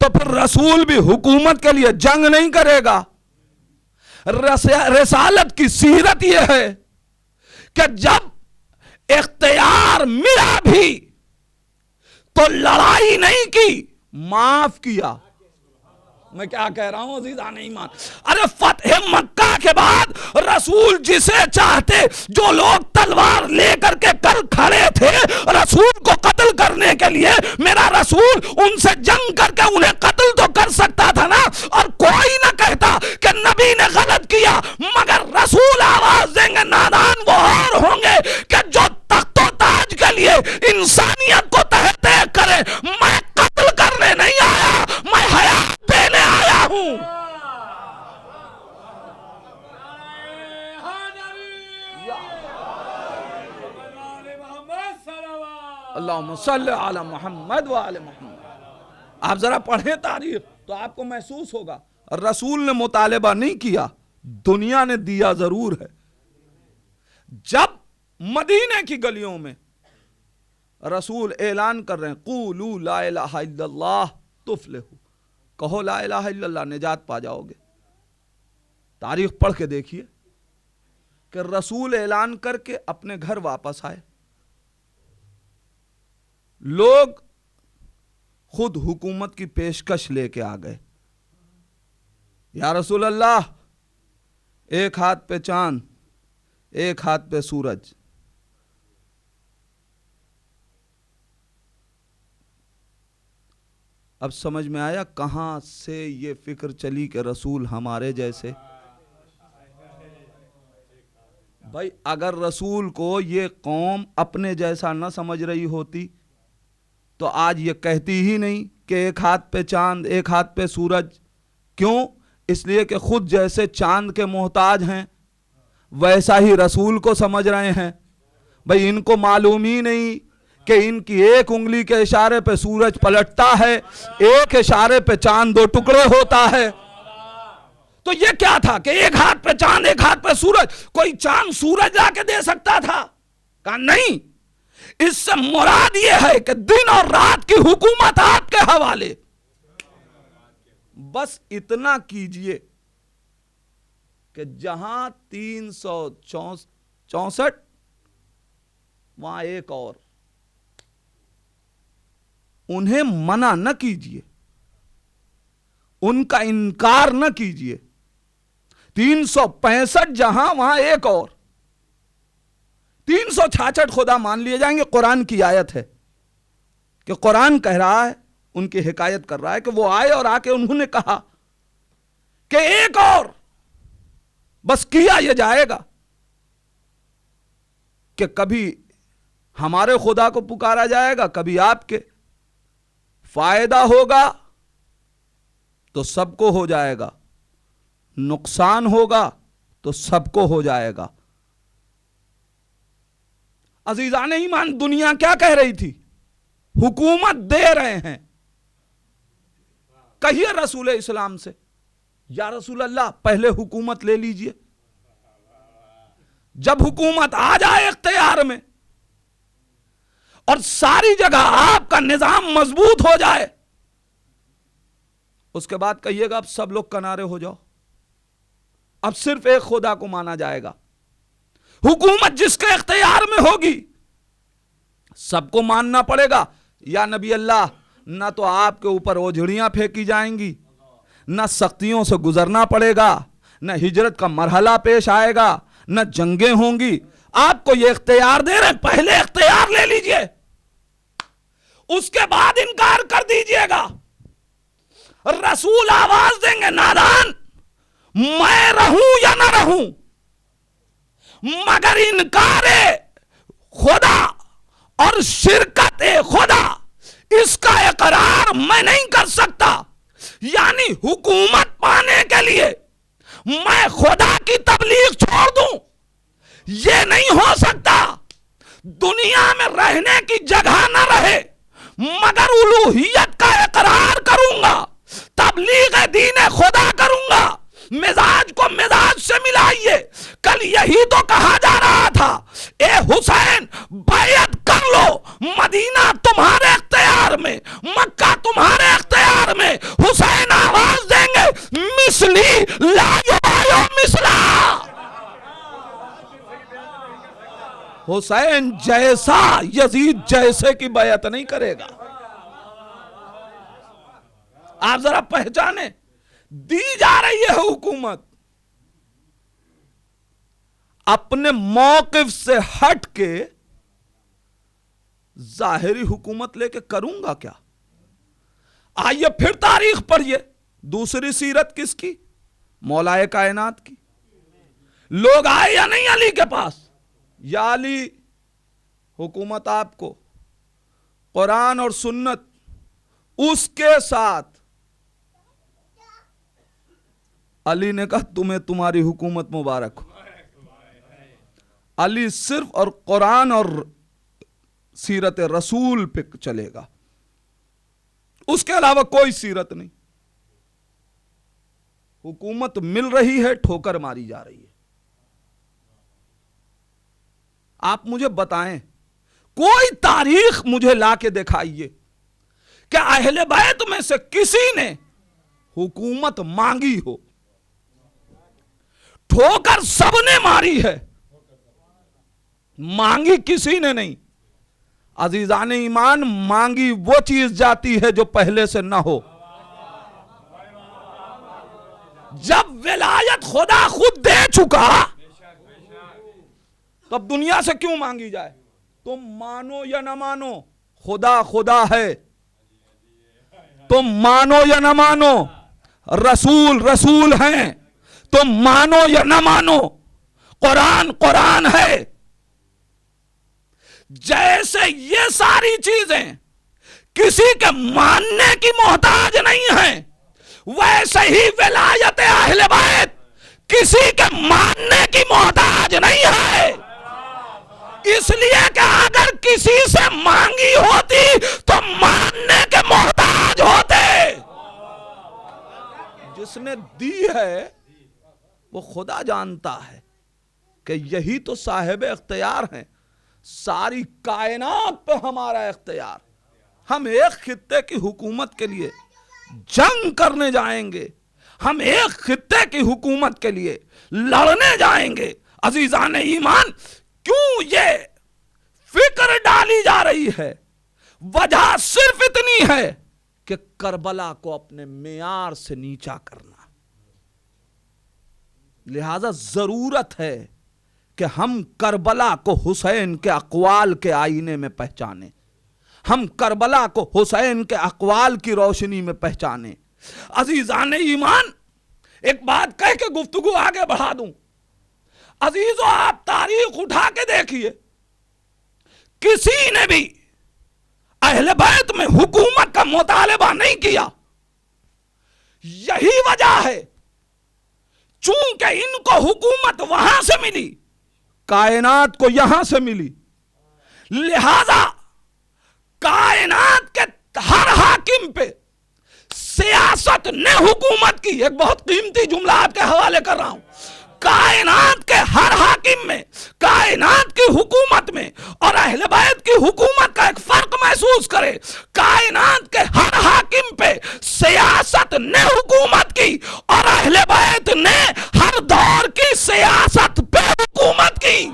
तो फिर रसूल भी हुकूमत के लिए जंग नहीं करेगा। रिसालत की सीरत यह है कि जब इख्तियार मिला भी तो लड़ाई नहीं की, माफ किया। मैं क्या कह रहा हूं अज़ीज़ान ईमान? अरे फतह मक्का के बाद रसूल जिसे चाहते, जो लोग तलवार लेकर के कल खड़े थे रसूल को कत्ल करने के लिए, मेरा रसूल उनसे जंग करके उन्हें कत्ल तो कर सकता था ना, और कोई ना कहता कि नबी ने गलत किया, मगर रसूल आवाज देंगे, नादान वो और होंगे कि जो तख्तो ताज के लिए इंसानियत को तहते करे। मैं कत्ल करने नहीं आया, मैं हयात देने आया हूं। अल्लाहुम्मा सल्ली अला मुहम्मद व आले मुहम्मद। आप जरा पढ़े तारीख तो आपको महसूस होगा, रसूल ने मुतालिबा नहीं किया, दुनिया ने दिया जरूर है। जब मदीने की गलियों में रसूल ऐलान कर रहे हैं, क़ूलू ला इलाहा इल्लल्लाह तुफ़्लिहू, कहो ला इलाहा इल्लल्लाह निजात पा जाओगे। तारीख पढ़ के देखिए कि रसूल ऐलान करके अपने घर वापस आए, लोग खुद हुकूमत की पेशकश लेके आ गए। या रसूल अल्लाह, एक हाथ पे चांद, एक हाथ पे सूरज, अब समझ में आया कहां से ये फिक्र चली कि रसूल हमारे जैसे। भाई अगर रसूल को ये कौम अपने जैसा न समझ रही होती तो आज ये कहती ही नहीं कि एक हाथ पे चांद एक हाथ पे सूरज। क्यों? इसलिए कि खुद जैसे चांद के मोहताज हैं वैसा ही रसूल को समझ रहे हैं। भाई इनको मालूम ही नहीं कि इनकी एक उंगली के इशारे पे सूरज पलटता है, एक इशारे पे चांद दो टुकड़े होता है। तो ये क्या था कि एक हाथ पे चांद एक हाथ पे सूरज? कोई चांद सूरज लाके दे सकता था? कहा नहीं। इससे मुराद ये है कि दिन और रात की हुकूमत आपके हवाले। बस इतना कीजिए कि जहां 364 वहां एक और, उन्हें मना न कीजिए, उनका इनकार न कीजिए। 365 जहां वहां एक और, 366 खुदा मान लिए जाएंगे। कुरान की आयत है कि कुरान कह रहा है, उनकी हिकायत कर रहा है कि वो आए और आके उन्होंने कहा कि एक और बस किया यह जाएगा कि कभी हमारे खुदा को पुकारा जाएगा, कभी आपके। फायदा होगा तो सबको हो जाएगा, नुकसान होगा तो सबको हो जाएगा। अजीजान ईमान, दुनिया क्या कह रही थी? हुकूमत दे रहे हैं। कहिए रसूल इस्लाम से, या रसूल अल्लाह पहले हुकूमत ले लीजिए। जब हुकूमत आ जाए इख्तियार में और सारी जगह आपका निजाम मजबूत हो जाए, उसके बाद कहिएगा अब सब लोग किनारे हो जाओ, अब सिर्फ एक खुदा को माना जाएगा। हुकूमत जिसके इख्तियार में होगी सबको मानना पड़ेगा। या नबी अल्लाह, ना तो आपके ऊपर ओझड़ियां फेंकी जाएंगी, न सख्तियों से गुजरना पड़ेगा, न हिजरत का मरहला पेश आएगा, न जंगें होंगी। आपको ये इख्तियार दे रहे हैं, पहले इख्तियार ले लीजिए, उसके बाद इनकार कर दीजिएगा। रसूल आवाज देंगे, नादान, मैं रहूं या ना रहूं, मगर इनकारे खुदा और शिरकत खुदा, इसका इकरार मैं नहीं कर सकता। यानी हुकूमत पाने के लिए मैं खुदा की तबलीग छोड़ दूं, यह नहीं हो सकता। दुनिया में रहने की जगह न रहे, मगर उलूहियत का इकरार करूंगा, तबलीग दीन खुदा करूंगा। मिजाज को मिजाज से मिलाइए। कल यही तो कहा जा रहा था, ए हुसैन बैयत कर लो, मदीना तुम्हारे इख्तियार में, मक्का तुम्हारे इख्तियार में। हुसैन आवाज देंगे, मिसली लायो मिसला। हुसैन जैसा यजीद जैसे की बैयत नहीं करेगा। आप जरा पहचाने, दी जा रही है हुकूमत, अपने मौकिफ से हट के जाहिरी हुकूमत लेके करूंगा क्या? आइए फिर तारीख पढ़िए, दूसरी सीरत किसकी? मौलाए कायनात की। लोग आए या नहीं अली के पास? या अली, हुकूमत आपको, कुरान और सुन्नत उसके साथ। अली ने कहा तुम्हें तुम्हारी हुकूमत मुबारक हो। अली सिर्फ और कुरान और सीरत रसूल पे चलेगा, उसके अलावा कोई सीरत नहीं। हुकूमत मिल रही है, ठोकर मारी जा रही है। आप मुझे बताएं, कोई तारीख मुझे लाके दिखाइए कि अहले बैत में से किसी ने हुकूमत मांगी हो। ठोकर सबने मारी है, मांगी किसी ने नहीं। अजीजान ईमान, मांगी वो चीज जाती है जो पहले से ना हो। जब विलायत खुदा खुद दे चुका, तब दुनिया से क्यों मांगी जाए? तुम मानो या ना मानो, खुदा खुदा है। तुम मानो या ना मानो, रसूल रसूल हैं। तुम मानो या ना मानो, कुरान कुरान है। जैसे ये सारी चीजें किसी के मानने की मोहताज नहीं है, वैसे ही विलायत अहले बैत किसी के मानने की मोहताज नहीं है। इसलिए कि अगर किसी से मांगी होती तो मानने के मोहताज होते। जिसने दी है वो खुदा जानता है कि यही तो साहिब इख्तियार हैं। सारी कायनात पे हमारा इख्तियार। हम एक खित्ते की हुकूमत के लिए जंग करने जाएंगे, हम एक खित्ते की हुकूमत के लिए लड़ने जाएंगे। अजीजान ईमान, क्यों ये फिक्र डाली जा रही है? वजह सिर्फ इतनी है कि करबला को अपने मेयार से नीचा करना। लिहाजा जरूरत है कि हम करबला को हुसैन के अक़वाल के आईने में पहचाने, हम करबला को हुसैन के अक़वाल की रोशनी में पहचाने। अजीजान ईमान, एक बात कह के गुफ्तगू आगे बढ़ा दूं। अजीजों, आप तारीख उठा के देखिए, किसी ने भी अहले बैत में हुकूमत का मुतालबा नहीं किया। यही वजह है, चूंकि इनको हुकूमत वहां से मिली, कायनात को यहां से मिली, लिहाजा कायनात के हर हाकिम पे सियासत ने हुकूमत की। एक बहुत कीमती जुमला आपके हवाले कर रहा हूं। कायनात के हर हाकिम में, कायनात की हुकूमत में और अहले बैत की हुकूमत का एक फर्क महसूस करे। कायनात के हर हाकिम पे सियासत ने हुकूमत की और अहले बैत ने हर दौर की सियासत पे हुकूमत की।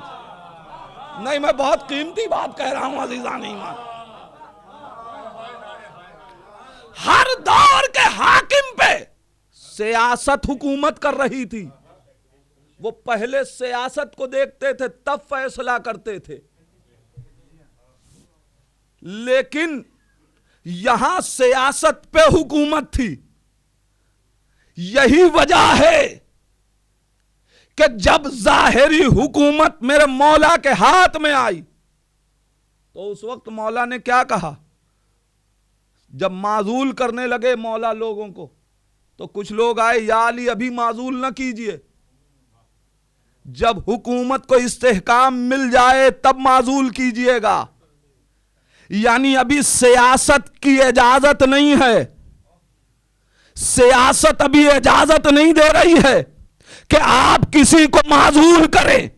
नहीं, मैं बहुत कीमती बात कह रहा हूं अजीजान ईमान। हर दौर के हाकिम पे सियासत हुकूमत कर रही थी। वो पहले सियासत को देखते थे, तब फैसला करते थे। लेकिन यहां सियासत पे हुकूमत थी। यही वजह है कि जब जाहिरी हुकूमत मेरे मौला के हाथ में आई, तो उस वक्त मौला ने क्या कहा? जब माजूल करने लगे मौला लोगों को, तो कुछ लोग आए, या अली अभी माजूल न कीजिए, जब हुकूमत को इस्तेहकाम मिल जाए तब माजूल कीजिएगा। यानी अभी सियासत की इजाजत नहीं है, सियासत अभी इजाजत नहीं दे रही है कि आप किसी को माजूल करें।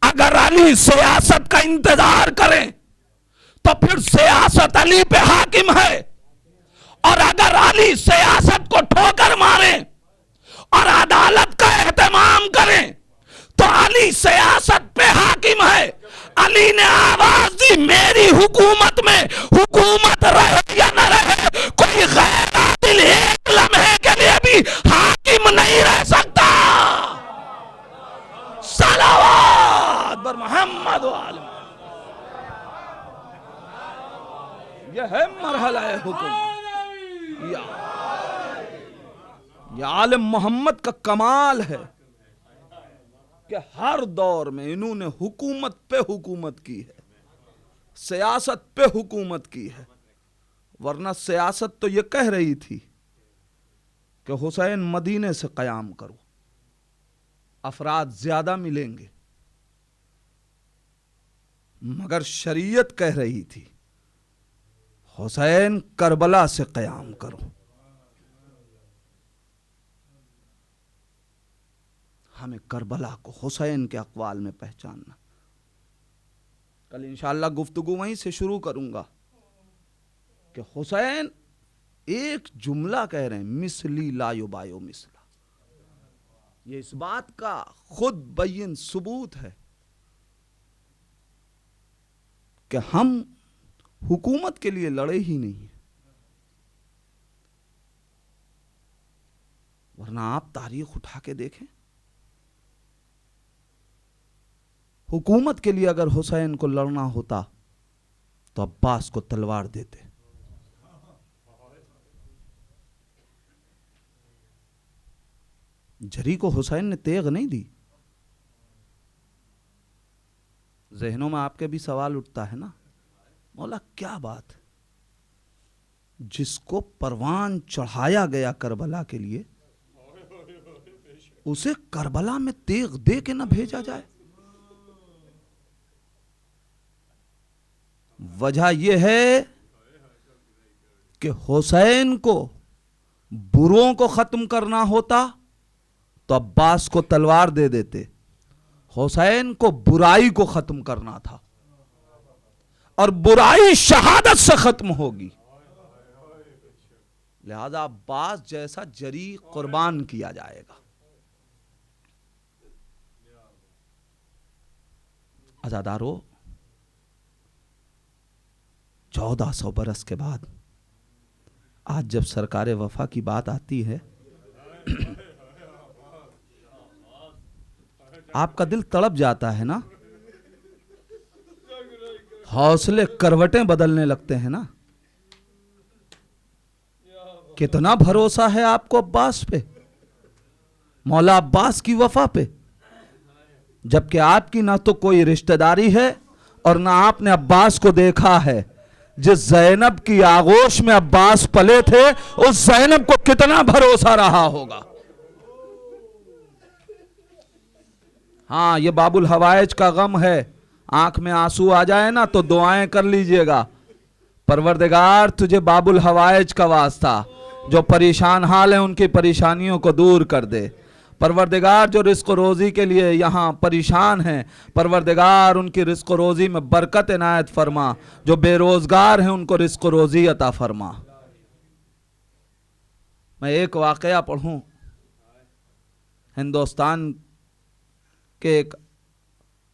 अगर अली सियासत का इंतजार करें तो फिर सियासत अली पे हाकिम है, और अगर अली सियासत को ठोकर मारे और अदालत का एहतमाम करें तो अली सियासत पे हाकिम है। अली ने आवाज दी, मेरी हुकूमत में हुकूमत रहे या न रहे, कोई गैर आदिल एक लम्हे के लिए भी हाकिम नहीं रह सकता। सलावत बर मोहम्मद वाले। यह है मरहला हुक्म। यह आलम मोहम्मद का कमाल है कि हर दौर में इन्होंने हुकूमत पे हुकूमत की है, सियासत पे हुकूमत की है। वरना सियासत तो ये कह रही थी कि हुसैन मदीने से क़याम करो, अफराद ज्यादा मिलेंगे, मगर शरीयत कह रही थी हुसैन करबला से क़याम करो। हमें करबला को हुसैन के अक़वाल में पहचानना। कल इंशाअल्लाह गुफ्तगू वहीं से शुरू करूंगा कि हुसैन एक जुमला कह रहे हैं, मिसली ला युबायो मिसला। ये इस बात का खुद बय्यन सबूत है कि हम हुकूमत के लिए लड़े ही नहीं, वरना आप तारीख उठा के देखें, हुकूमत के लिए अगर हुसैन को लड़ना होता तो अब्बास को तलवार देते। झरी को हुसैन ने तेग नहीं दी। जहनों में आपके भी सवाल उठता है ना, मौला क्या बात, जिसको परवान चढ़ाया गया करबला के लिए, उसे करबला में तेग दे के ना भेजा जाए। वजह यह है कि हुसैन को बुरों को खत्म करना होता तो अब्बास को तलवार दे देते। हुसैन को बुराई को खत्म करना था, और बुराई शहादत से खत्म होगी। लिहाजा अब्बास जैसा जरी कुर्बान किया जाएगा। अज़ादारो, 1400 बरस के बाद आज जब सरकारे वफा की बात आती है, आपका दिल तड़प जाता है ना, हौसले करवटें बदलने लगते हैं ना। कितना भरोसा है आपको अब्बास पे, मौला अब्बास की वफा पे, जबकि आपकी ना तो कोई रिश्तेदारी है और ना आपने अब्बास को देखा है। जिस जैनब की आगोश में अब्बास पले थे, उस जैनब को कितना भरोसा रहा होगा। हाँ, ये बाबुल हवाइज का गम है। आंख में आंसू आ जाए ना तो दुआएं कर लीजिएगा, परवरदिगार तुझे बाबुल हवाइज का वास्ता, जो परेशान हाल है उनकी परेशानियों को दूर कर दे। परवरदिगार जो रिस्क रोज़ी के लिए यहाँ परेशान हैं, परवरदिगार उनकी रिस्क रोज़ी में बरकत इनायत फरमा। जो बेरोज़गार हैं उनको रिस्क रोज़ी अता फरमा। मैं एक वाक़या पढ़ूँ, हिंदुस्तान के एक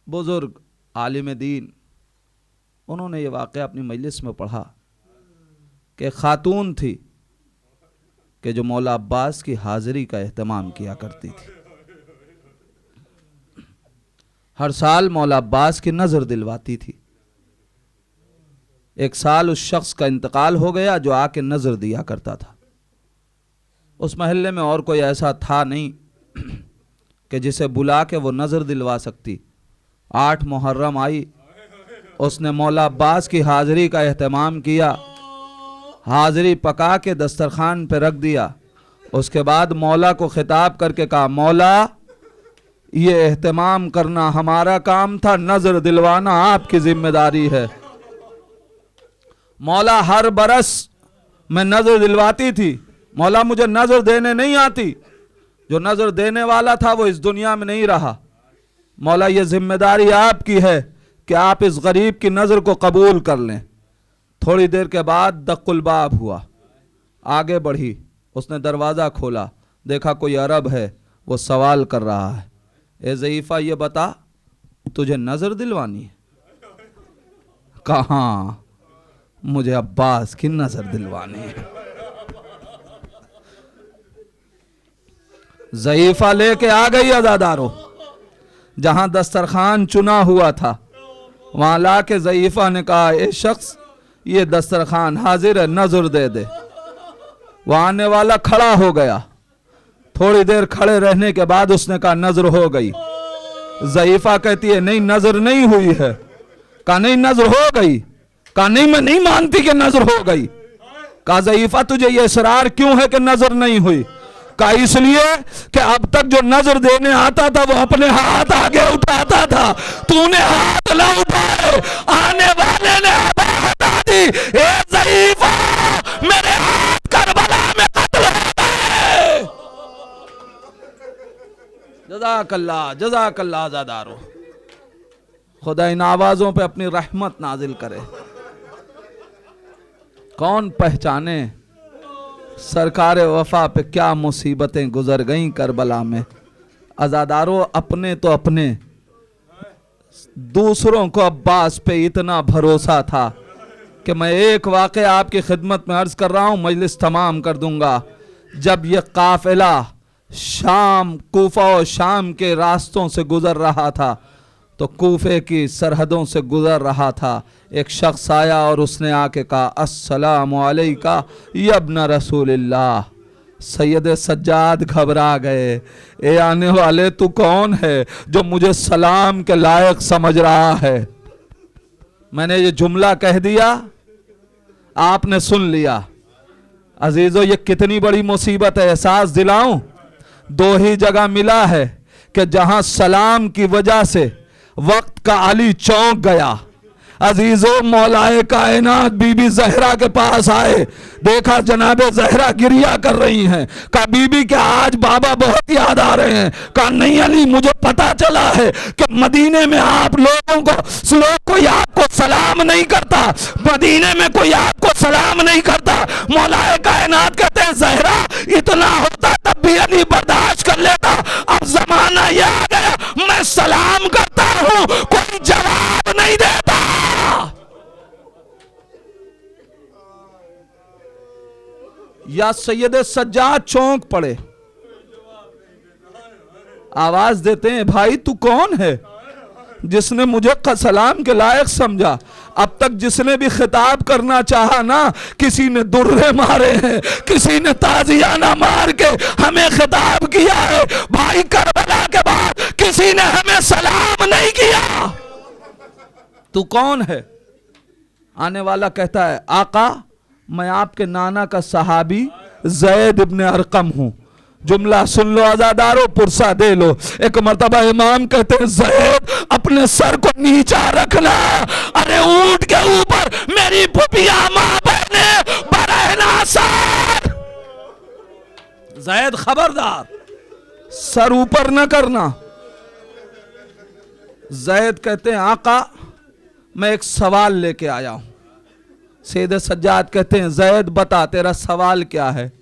बुज़ुर्ग आलिम दीन, उन्होंने ये वाक़या अपनी मजलिस में पढ़ा कि खातून थी कि जो मौला अब्बास की हाज़िरी का एहतमाम किया करती थी। हर साल मौला अब्बास की नज़र दिलवाती थी। एक साल उस शख्स का इंतकाल हो गया जो आके नज़र दिया करता था। उस महल्ले में और कोई ऐसा था नहीं कि जिसे बुला के वो नज़र दिलवा सकती। 8 मुहर्रम आई, उसने मौला अब्बास की हाज़िरी का एहतमाम किया, हाज़िरी पका के दस्तरखान पे रख दिया। उसके बाद मौला को खिताब करके कहा, मौला ये एहतमाम करना हमारा काम था, नज़र दिलवाना आपकी जिम्मेदारी है। मौला हर बरस मैं नज़र दिलवाती थी, मौला मुझे नज़र देने नहीं आती। जो नज़र देने वाला था वो इस दुनिया में नहीं रहा। मौला ये जिम्मेदारी आपकी है कि आप इस गरीब की नज़र को कबूल कर लें। थोड़ी देर के बाद दक्कुल बाब हुआ, आगे बढ़ी, उसने दरवाज़ा खोला, देखा कोई अरब है, वो सवाल कर रहा है, ए ज़ईफ़ा ये बता तुझे नज़र दिलवानी है? कहाँ, मुझे अब्बास की नज़र दिलवानी है। ज़ईफ़ा लेके आ गई अज़ादारो, जहाँ दस्तरखान चुना हुआ था वहाँ ला के ज़ईफ़ा ने कहा, ए शख्स ये दस्तरखान हाजिर है, नज़र दे दे। वहाँ आने वाला खड़ा हो गया, थोड़ी देर खड़े रहने के बाद उसने कहा नज़र हो गई। ज़ईफ़ा कहती है नहीं नज़र नहीं हुई है। कहा नहीं नज़र हो गई। कहा नहीं मैं नहीं मानती कि नज़र हो गई। कहा ज़ईफ़ा तुझे ये इसरार क्यों है कि नज़र नहीं हुई? कहा इसलिए कि अब तक जो नज़र देने आता था वो अपने हाथ आगे उठाता था, तूने हाथ न उठाए, आने वाले ने हटा दी। ए ज़ईफ़ा मेरे हाथ करबला में कत्ल हो गए। जज़ाकल्लाह जज़ाकल्लाह ज़ादारो, खुदा इन आवाज़ों पे अपनी रहमत नाजिल करे। कौन पहचाने सरकार वफा पे क्या मुसीबतें गुजर गईं करबला में। अज़ादारो अपने तो अपने, दूसरों को अब्बास पे इतना भरोसा था कि मैं एक वाक़या आपकी खिदमत में अर्ज़ कर रहा हूँ, मजलिस तमाम कर दूंगा। जब ये काफ़िला शाम, कूफा और शाम के रास्तों से गुज़र रहा था तो कूफे की सरहदों से गुज़र रहा था, एक शख्स आया और उसने आके कहा अस्सलामु अलैका यब्न रसूलिल्लाह। सैयद सज्जाद घबरा गए, ए आने वाले तू कौन है जो मुझे सलाम के लायक समझ रहा है? मैंने ये जुमला कह दिया, आपने सुन लिया। अजीजों ये कितनी बड़ी मुसीबत है, एहसास दिलाऊं। 2 ही जगह मिला है कि जहां सलाम की वजह से वक्त का अली चौंक गया, अजीजो मौलाए कायनात बीबी जहरा के पास आए, देखा जनाबे जहरा गिरिया कर रही हैं। कहा बीबी क्या आज बाबा बहुत याद आ रहे हैं? कहा नहीं अली, मुझे पता चला है कि मदीने में आप लोगों को कोई आपको सलाम नहीं करता, मदीने में कोई आपको सलाम नहीं करता। मौलाए कायनात कहते हैं जहरा इतना होता तब भी अली बर्दाश्त कर लेता, अब जमाना ये आ गया मैं सलाम करता हूं कोई जवाब नहीं देता। या सैयद सज्जाद चौंक पड़े, आवाज देते हैं भाई तू कौन है जिसने मुझे सलाम के लायक समझा? अब तक जिसने भी खिताब करना चाहा ना, किसी ने दुर्रे मारे हैं, किसी ने ताजियाना मार के हमें खिताब किया है। भाई करबला के बाद किसी ने हमें सलाम नहीं किया। तू कौन है? आने वाला कहता है आका मैं आपके नाना का सहाबी जैद इब्ने अरकम हूं। जुमला सुन लो आजादारो, पुरसा दे लो। एक मर्तबा इमाम कहते हैं जैद अपने सर को नीचा रखना। अरे ऊंट के ऊपर मेरी फुफिया मां बहने बरहना सर। जैद खबरदार सर ऊपर न करना। जैद कहते हैं आका मैं एक सवाल लेके आया हूं। सैयद सज्जाद कहते हैं जैद बता तेरा सवाल क्या है?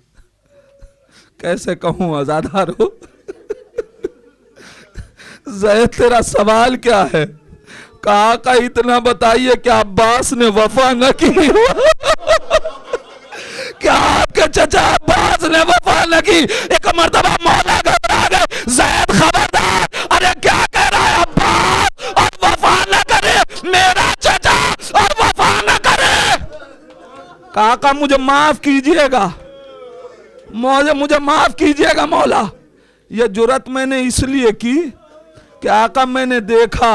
कैसे कहूं आजादारो जैद तेरा सवाल क्या है? कहा का इतना बताइए कि अब्बास ने वफा न की क्या आपके चचा अब्बास ने वफा न की? एक मर्तबा मौला घबरा गए, जैद खबरदार। अरे क्या कह रहा है? अब्बास और वफा न करे, मेरा चचा और वफा न करे। काका मुझे माफ कीजिएगा, मुझे माफ कीजिएगा मौला। ये जुर्रत मैंने इसलिए की कि आका मैंने देखा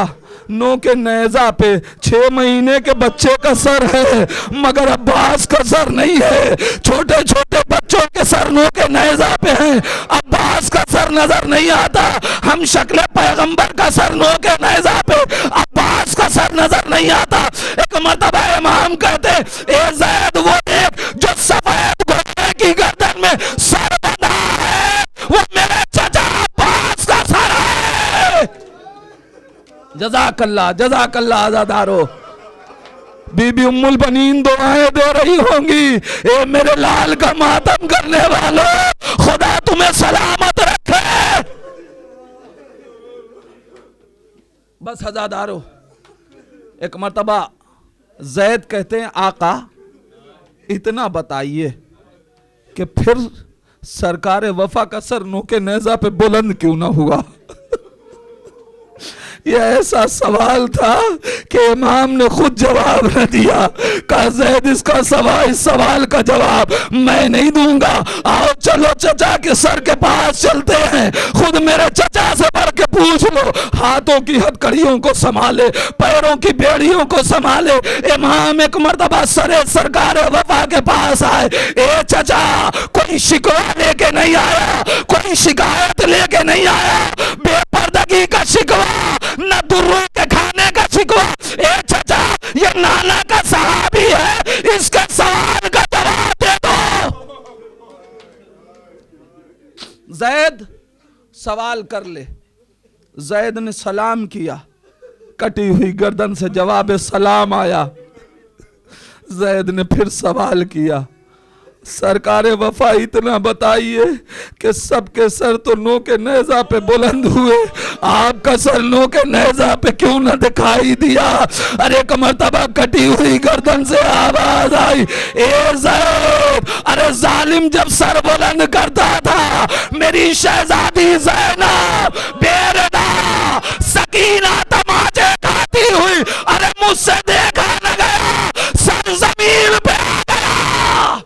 नो के नेजा पे 6 महीने के बच्चे का सर है मगर अब्बास का सर नहीं है। छोटे छोटे बच्चों के सर नो के नेजा पे हैं, अब्बास का सर नजर नहीं आता। हम शक्ल पैगंबर का सर नो के नेजा पे, अब्बास का सर नजर नहीं आता। एक मर्तबा इमाम कहते ए ज़ैद वो देख जो सफेद घोड़े की गर्दन में सर बंधा है वो मेरे चचा अब्बास का सर है। जज़ाकल्लाह आज़ादारो। बीबी उम्मुल बनीन दुआएं दे रही होंगी, ए मेरे लाल का मातम करने वालों खुदा तुम्हें सलामत रखे। बस आज़ादारो। एक मर्तबा जैद कहते हैं आका इतना बताइए कि फिर सरकार वफा का सर नोके नेजा पे बुलंद क्यों ना हुआ? ये ऐसा सवाल था कि इमाम ने खुद जवाब न दिया। कहा ज़ैद इस सवाल का जवाब मैं नहीं दूंगा। आओ चलो चचा के सर के पास चलते हैं, खुद मेरे चचा से बढ़ के पूछ लो। हाथों की हथकड़ियों को संभाले, पैरों की बेड़ियों को संभाले। इमाम एक मर्तबा सरकार वफा के पास आए। ए चचा कोई शिकवा लेके नहीं आया, कोई शिकायत लेके नहीं आया, बेपर्दगी का शिकवा न दुर्रों के खाने का शिकवा। ए चचा ये नाना का सहाबी है, इसके सवाल का जवाब दे दो। जैद सवाल कर ले। जैद ने सलाम किया, कटी हुई गर्दन से जवाब सलाम आया। जैद ने फिर सवाल किया, सरकार वफा इतना बताइए कि सबके सर तो नो के नेजा पे बुलंद हुए, आपका सर नो के नेजा पे क्यों न दिखाई दिया? अरे मर्तबा कटी हुई गर्दन से आवाज आई, ए ज़ैद, अरे जालिम जब सर बुलंद करता था मेरी शहजादी ज़ैनब बेरदा सकीना तमाचे खाती हुई, अरे मुझसे देखा न गया, सर जमीन पे आ गया।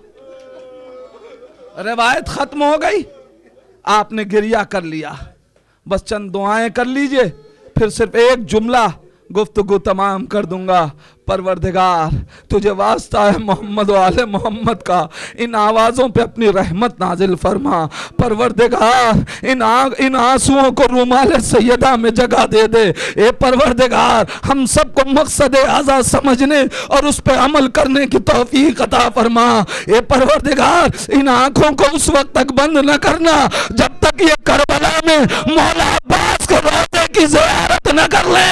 रिवायत खत्म हो गई, आपने गिरिया कर लिया। बस चंद दुआएं कर लीजिए, फिर सिर्फ एक जुमला गुफ्तगू तमाम कर दूंगा। परवरदिगार तुझे वास्ता है मोहम्मद वाले मोहम्मद का, इन आवाज़ों पे अपनी रहमत नाजिल फरमा। परवरदिगार इन आंसुओं को रुमाल सैयदा में जगह दे दे। ए परवरदिगार हम सबको मकसद आज़ा समझने और उस पर अमल करने की तौफीक अता फरमा। ए परवरदिगार इन आंखों को उस वक्त तक बंद न करना जब तक ये करबला में मौला अब्बास के रोज़े की ज़ियारत न कर ले।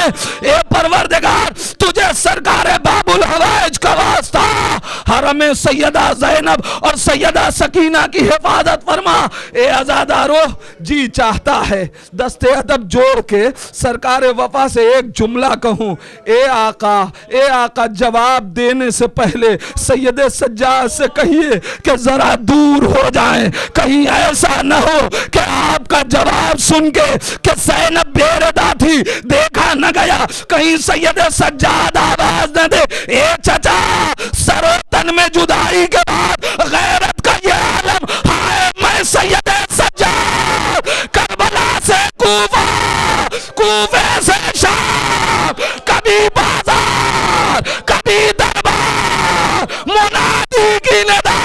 ए परवरदिगार तुझे सरकार बाबुल हवाइज का वास्ता, हरम सैयदा ज़ैनब और सैयदा सकीना की हिफाजत फरमा। ए आज़ादारो जी चाहता है दस्ते अदब जोड़ के सरकार वफा से एक जुमला कहूँ। ए आका जवाब देने से पहले सैयद सज्जाद से कहिए कि जरा दूर हो जाएं, कहीं ऐसा न हो कि आपका जवाब सुन के कि ज़ैनब बेरदा थी देखा न गया, कहीं सैयद सज्जाद आवाज न दे ए चचा सरोतन में जुदाई के बाद गैरत का ये आलम। हाय मैं सैयद सज्जाद करबला से कूफा, कूफे से शाम, कभी बाजार कभी दरबार, मुनादी की निदा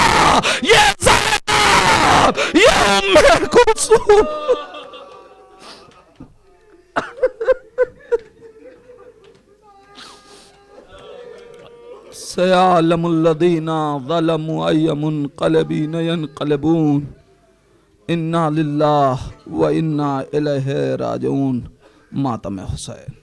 ये ज़ैनब ये उम्मे कुलसूम। सयालमुल्लदीना ज़लमू अय्यमुनक़लबीन यनक़लबून इन्ना लिल्लाहि व इन्ना इलैहि राजिऊन। मातम हुसैन।